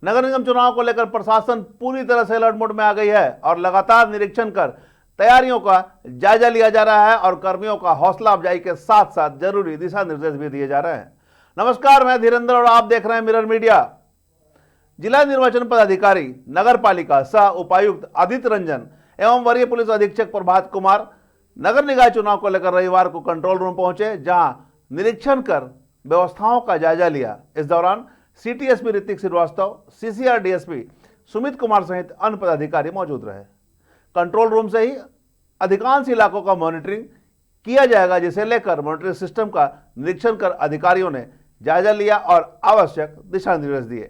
नगर निगम चुनाव को लेकर प्रशासन पूरी तरह से अलर्ट मोड में आ गई है और लगातार निरीक्षण कर तैयारियों का जायजा लिया जा रहा है और कर्मियों का हौसला अफजाई के साथ साथ जरूरी दिशा निर्देश भी दिए जा रहे हैं। नमस्कार, मैं धीरेन्द्र और आप देख रहे हैं मिरर मीडिया। जिला निर्वाचन पदाधिकारी नगर पालिका सह उपायुक्त आदित्य रंजन एवं वरीय पुलिस अधीक्षक प्रभात कुमार नगर निकाय चुनाव को लेकर रविवार को कंट्रोल रूम पहुंचे, जहां निरीक्षण कर व्यवस्थाओं का जायजा लिया। इस दौरान city SP Hrithik Srivastava, CCR DSP Sumit Kumar सहित अन्य पदाधिकारी मौजूद रहे। कंट्रोल रूम से ही अधिकांश इलाकों का मॉनिटरिंग किया जाएगा, जिसे लेकर मॉनिटरिंग सिस्टम का निरीक्षण कर अधिकारियों ने जायजा लिया और आवश्यक दिशा निर्देश दिए।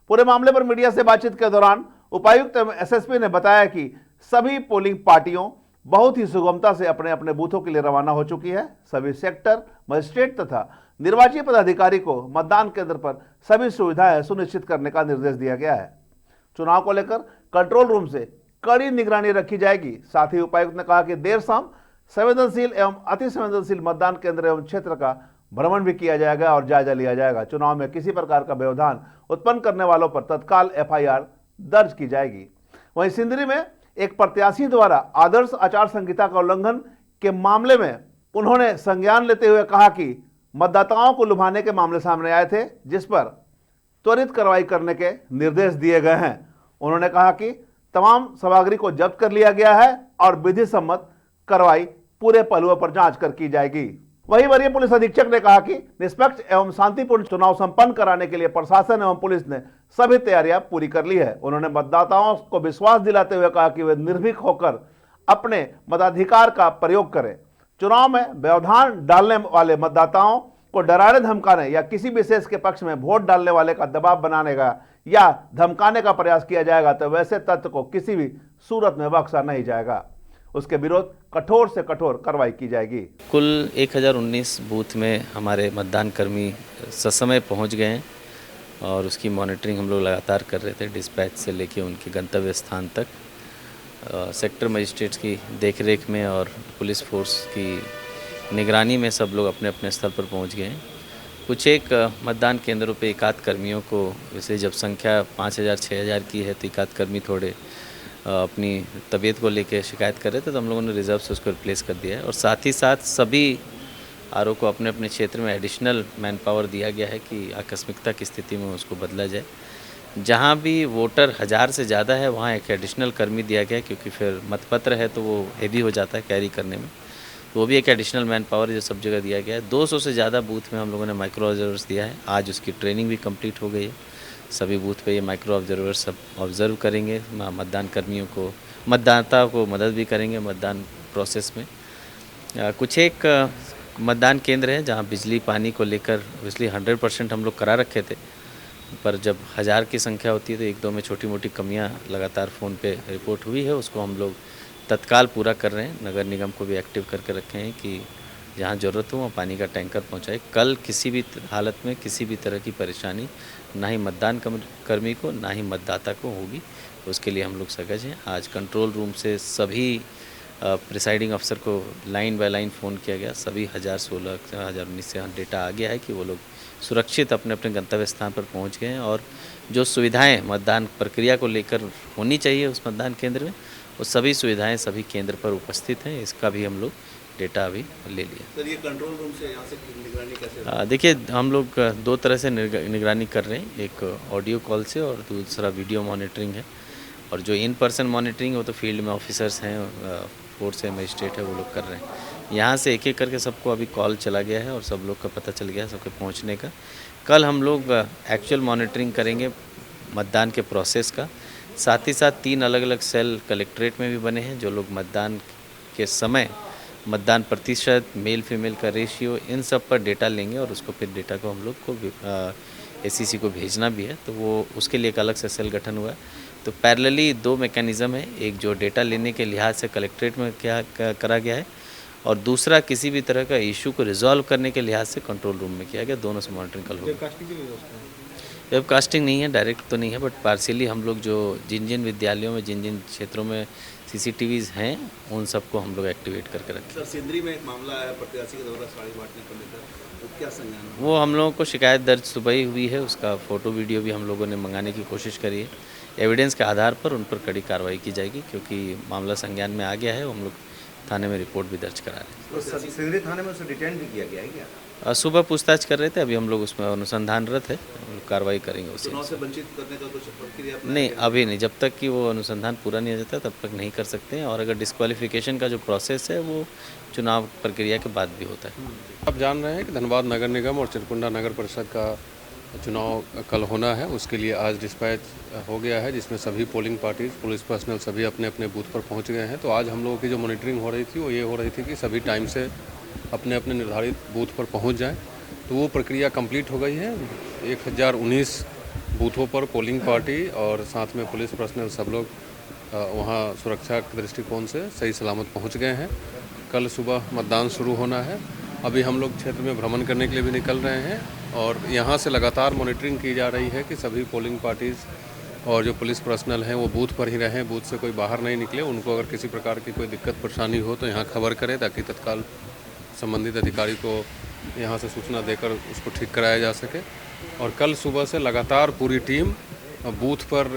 पूरे मामले पर मीडिया से बातचीत के दौरान उपायुक्त एवं एसएसपी ने बताया कि सभी पोलिंग पार्टियों बहुत ही सुगमता से अपने अपने बूथों के लिए रवाना हो चुकी है। सभी सेक्टर मजिस्ट्रेट तथा निर्वाची पदाधिकारी को मतदान केंद्र पर सभी सुविधाएं सुनिश्चित करने का निर्देश दिया गया है। चुनाव को लेकर कंट्रोल रूम से कड़ी निगरानी रखी जाएगी। साथ ही उपायुक्त ने कहा कि देर शाम संवेदनशील एवं अति संवेदनशील मतदान केंद्र एवं क्षेत्र का भ्रमण भी किया जाएगा और जायजा लिया जाएगा। चुनाव में किसी प्रकार का व्यवधान उत्पन्न करने वालों पर तत्काल एफआईआर दर्ज की जाएगी। वहीं सिंदरी में एक प्रत्याशी द्वारा आदर्श आचार संहिता का उल्लंघन के मामले में उन्होंने संज्ञान लेते हुए कहा कि मतदाताओं को लुभाने के मामले सामने आए थे, जिस पर त्वरित कार्रवाई करने के निर्देश दिए गए हैं। उन्होंने कहा कि तमाम सामग्री को जब्त कर लिया गया है और विधि सम्मत कार्रवाई पूरे पहलुओं पर जांच कर की जाएगी। वहीं वरीय पुलिस अधीक्षक ने कहा कि निष्पक्ष एवं शांतिपूर्ण चुनाव संपन्न कराने के लिए प्रशासन एवं पुलिस ने सभी तैयारियां पूरी कर ली है। उन्होंने मतदाताओं को विश्वास दिलाते हुए कहा कि वे निर्भीक होकर अपने मताधिकार का प्रयोग करें। चुनाव में व्यवधान डालने वाले मतदाताओं को डराने धमकाने या किसी विशेष के पक्ष में वोट डालने वाले का दबाव बनाने का या धमकाने का प्रयास किया जाएगा तो वैसे तत्व को किसी भी सूरत में बख्शा नहीं जाएगा। उसके विरोध कठोर से कठोर कार्रवाई की जाएगी। कुल 1019 बूथ में हमारे मतदान कर्मी ससमय पहुंच गए हैं और उसकी मॉनिटरिंग हम लोग लगातार कर रहे थे, डिस्पैच से लेके उनके गंतव्य स्थान तक। सेक्टर मजिस्ट्रेट्स की देखरेख में और पुलिस फोर्स की निगरानी में सब लोग अपने अपने स्थल पर पहुंच गए हैं। कुछ एक मतदान केंद्रों पे एकाध कर्मियों को, वैसे जब संख्या 5000 6000 की है तो एकाध कर्मी थोड़े अपनी तबीयत को लेके शिकायत कर रहे थे, तो हम लोगों ने रिजर्व से उसको रिप्लेस कर दिया है। और साथ ही साथ सभी आरओ को अपने अपने क्षेत्र में एडिशनल मैन पावर दिया गया है कि आकस्मिकता की स्थिति में उसको बदला जाए। जहाँ भी वोटर 1000 से ज़्यादा है वहाँ एक एडिशनल कर्मी दिया गया है, क्योंकि फिर मतपत्र है तो वो हेवी हो जाता है कैरी करने में, तो वो भी एक एडिशनल मैन पावर जो सब जगह दिया गया है। 200 से ज़्यादा बूथ में हम लोगों ने माइक्रो ऑब्जर्वर्स दिया है। आज उसकी ट्रेनिंग भी कंप्लीट हो गई है। सभी बूथ पे ये माइक्रो ऑब्जर्वर्स सब ऑब्जर्व करेंगे, मतदान कर्मियों को, मतदाता को मदद भी करेंगे मतदान प्रोसेस में। कुछ एक मतदान केंद्र है जहाँ बिजली पानी को लेकर बिजली 100% हम लोग करा रखे थे, पर जब 1000 की संख्या होती है तो एक दो में छोटी मोटी कमियां लगातार फ़ोन पे रिपोर्ट हुई है, उसको हम लोग तत्काल पूरा कर रहे हैं। नगर निगम को भी एक्टिव करके रखे हैं कि जहाँ ज़रूरत हो वहाँ पानी का टैंकर पहुँचाए। कल किसी भी हालत में किसी भी तरह की परेशानी ना ही मतदान कर्मी को ना ही मतदाता को होगी, तो उसके लिए हम लोग सजग हैं। आज कंट्रोल रूम से सभी प्रिसाइडिंग अफसर को लाइन बाय लाइन फ़ोन किया गया। सभी 1016 1019 से डेटा आ गया है कि वो लोग सुरक्षित अपने अपने गंतव्य स्थान पर पहुंच गए हैं और जो सुविधाएं मतदान प्रक्रिया को लेकर होनी चाहिए उस मतदान केंद्र में, वो सभी सुविधाएं सभी केंद्र पर उपस्थित हैं। इसका भी हम लोग डेटा अभी ले लिया। सर, ये कंट्रोल रूम से यहाँ से निगरानी कैसे? देखिए, हम लोग दो तरह से निगरानी कर रहे हैं, एक ऑडियो कॉल से और दूसरा वीडियो मॉनिटरिंग है। और जो इन पर्सन मॉनिटरिंग वो तो फील्ड में ऑफिसर्स हैं, फोर्स है, मजिस्ट्रेट है, वो लोग कर रहे हैं। यहाँ से एक एक करके सबको अभी कॉल चला गया है और सब लोग का पता चल गया है सबके पहुँचने का। कल हम लोग एक्चुअल मॉनिटरिंग करेंगे मतदान के प्रोसेस का। साथ ही साथ 3 अलग अलग सेल कलेक्ट्रेट में भी बने हैं, जो लोग मतदान के समय मतदान प्रतिशत, मेल फीमेल का रेशियो, इन सब पर डेटा लेंगे और उसको फिर डेटा को हम लोग को एसीसी को भेजना भी है, तो वो उसके लिए एक अलग से सेल गठन हुआ है। तो पैरेलली 2 मैकेनिज़्म है, एक जो डेटा लेने के लिहाज से कलेक्ट्रेट में क्या करा गया है और दूसरा किसी भी तरह का इशू को रिजॉल्व करने के लिहाज से कंट्रोल रूम में किया गया। दोनों से मॉनिटरिंग कल होगी। वेबकास्टिंग नहीं है, डायरेक्ट तो नहीं है, बट पार्शियली हम लोग जो जिन जिन विद्यालयों में जिन जिन क्षेत्रों में CCTVs हैं, उन सबको हम लोग एक्टिवेट करके रखें। सर सिंदरी में एक मामला है प्रत्याशी के द्वारा साड़ी बांटने को लेकर, तो क्या संज्ञान है? वो हम लोगों को शिकायत दर्ज सुबह ही हुई है, उसका फ़ोटो वीडियो भी हम लोगों ने मंगाने की कोशिश करी है। एविडेंस के आधार पर उन पर कड़ी कार्रवाई की जाएगी, क्योंकि मामला संज्ञान में आ गया है। हम लोग थाने में रिपोर्ट भी दर्ज करा रहे तो सिंदरी थाने में उसे डिटेन भी किया गया है क्या? हैं। सुबह पूछताछ कर रहे थे, अभी हम लोग उसमें अनुसंधानरत है, हम लोग कार्रवाई करेंगे उसे। चुनाव से वंचित करने का कुछ प्रक्रिया अपनाई नहीं, गई? अभी नहीं, जब तक कि वो अनुसंधान पूरा नहीं हो जाता तब तक नहीं कर सकते हैं। और अगर डिस्क्वालिफिकेशन का जो प्रोसेस है वो चुनाव प्रक्रिया के बाद भी होता है। आप जान रहे हैं कि धनबाद नगर निगम और चिरकुंडा नगर परिषद का चुनाव कल होना है, उसके लिए आज डिस्पैच हो गया है, जिसमें सभी पोलिंग पार्टीज, पुलिस पर्सनल सभी अपने अपने बूथ पर पहुंच गए हैं। तो आज हम लोगों की जो मॉनिटरिंग हो रही थी वो ये हो रही थी कि सभी टाइम से अपने अपने निर्धारित बूथ पर पहुंच जाएं। तो वो प्रक्रिया कंप्लीट हो गई है। 1019 बूथों पर पोलिंग पार्टी और साथ में पुलिस पर्सनल सब लोग वहाँ सुरक्षा के दृष्टिकोण से सही सलामत पहुँच गए हैं। कल सुबह मतदान शुरू होना है। अभी हम लोग क्षेत्र में भ्रमण करने के लिए भी निकल रहे हैं और यहाँ से लगातार मॉनिटरिंग की जा रही है कि सभी पोलिंग पार्टीज़ और जो पुलिस पर्सनल हैं वो बूथ पर ही रहें, बूथ से कोई बाहर नहीं निकले। उनको अगर किसी प्रकार की कोई दिक्कत परेशानी हो तो यहाँ खबर करें, ताकि तत्काल संबंधित अधिकारी को यहाँ से सूचना देकर उसको ठीक कराया जा सके। और कल सुबह से लगातार पूरी टीम बूथ पर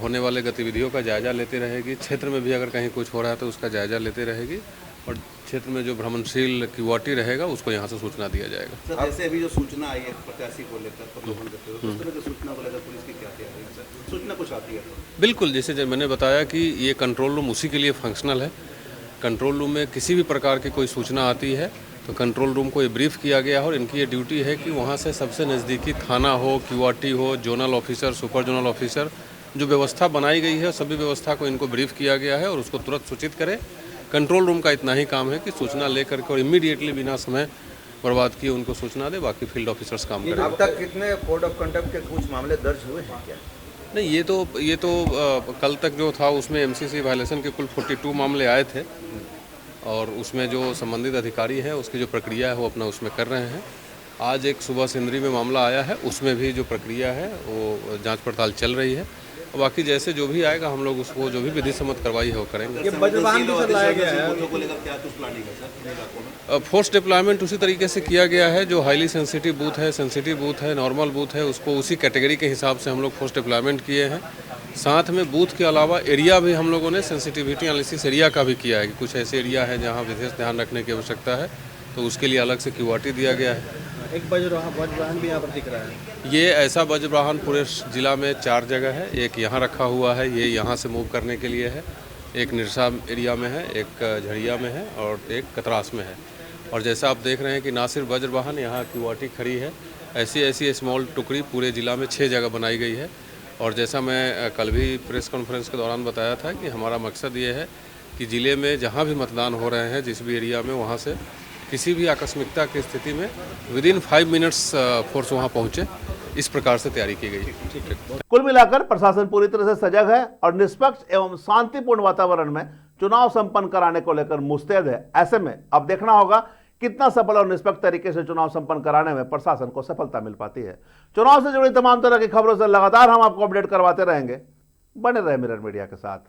होने वाले गतिविधियों का जायजा लेती रहेगी। क्षेत्र में भी अगर कहीं कुछ हो रहा है तो उसका जायजा लेती रहेगी और क्षेत्र में जो भ्रमणशील क्यूआरटी रहेगा उसको यहाँ से सूचना दिया जाएगा। सर जैसे अभी जो सूचना आई है प्रत्याशी को लेकर प्रलोभन करते हुए, उस तरह की सूचना को लेकर पुलिस की क्या तैयारी है सर? सूचना कुछ आती है तो? बिल्कुल, जैसे जब मैंने बताया कि ये कंट्रोल रूम उसी के लिए फंक्शनल है। कंट्रोल रूम में किसी भी प्रकार की कोई सूचना आती है तो कंट्रोल रूम को ये ब्रीफ किया गया है और इनकी ये ड्यूटी है कि वहाँ से सबसे नज़दीकी थाना हो, क्यूआरटी हो, zonal officer, super zonal officer, जो व्यवस्था बनाई गई है सभी व्यवस्था को इनको ब्रीफ किया गया है और उसको तुरंत सूचित करें। कंट्रोल रूम का इतना ही काम है कि सूचना लेकर के और इमीडिएटली बिना समय बर्बाद किए उनको सूचना दे, बाकी फील्ड ऑफिसर्स काम करें। अब तक कितने कोड ऑफ कंडक्ट के कुछ मामले दर्ज हुए हैं क्या? नहीं, ये तो कल तक जो था उसमें MCC वायलेशन के कुल 42 मामले आए थे और उसमें जो संबंधित अधिकारी है उसकी जो प्रक्रिया है वो अपना उसमें कर रहे हैं। आज एक सुबह सिंदरी में मामला आया है, उसमें भी जो प्रक्रिया है वो जांच पड़ताल चल रही है। और बाकी जैसे जो भी आएगा हम लोग उसको जो भी विधि सम्मत कार्रवाई है वो करेंगे। को लेकर क्या कुछ प्लानिंग है सर इलाकों में? फोर्स डिप्लॉयमेंट उसी तरीके से किया गया है। जो हाईली सेंसिटिव बूथ है, नॉर्मल बूथ है, उसको उसी कैटेगरी के हिसाब से हम लोग फोर्स डिप्लॉयमेंट किए हैं। साथ में बूथ के अलावा एरिया भी हम लोगों ने सेंसिटिविटी एनालिसिस एरिया का भी किया है कि कुछ ऐसे एरिया है जहाँ विशेष ध्यान रखने की आवश्यकता है, तो उसके लिए अलग से क्यूआरटी दिया गया है। एक वज्रवाहन भी यहाँ पर दिख रहा है। ये ऐसा वज्रवाहन पूरे जिला में 4 जगह है। एक यहाँ रखा हुआ है, ये यहाँ से मूव करने के लिए है। एक निरसा एरिया में है, एक झड़िया में है और एक कतरास में है। और जैसा आप देख रहे हैं कि ना सिर्फ वज्रवाहन, यहाँ क्यूआरटी खड़ी है, ऐसी स्मॉल टुकड़ी पूरे जिला में 6 जगह बनाई गई है। और जैसा मैं कल भी प्रेस कॉन्फ्रेंस के दौरान बताया था कि हमारा मकसद ये है कि ज़िले में जहाँ भी मतदान हो रहे हैं, जिस भी एरिया में, वहाँ से किसी भी आकस्मिकता की स्थिति में विदिन 5 मिनट्स फोर्स वहाँ पहुँचे, इस प्रकार से तैयारी की गई है। कुल मिलाकर प्रशासन पूरी तरह से सजग है और निष्पक्ष एवं शांतिपूर्ण वातावरण में चुनाव संपन्न कराने को लेकर मुस्तैद है। ऐसे में अब देखना होगा कितना सफल और निष्पक्ष तरीके से चुनाव संपन्न कराने में प्रशासन को सफलता मिल पाती है। चुनाव से जुड़ी तमाम तरह की खबरों से लगातार हम आपको अपडेट करवाते रहेंगे। बने रहे मिरर मीडिया के साथ।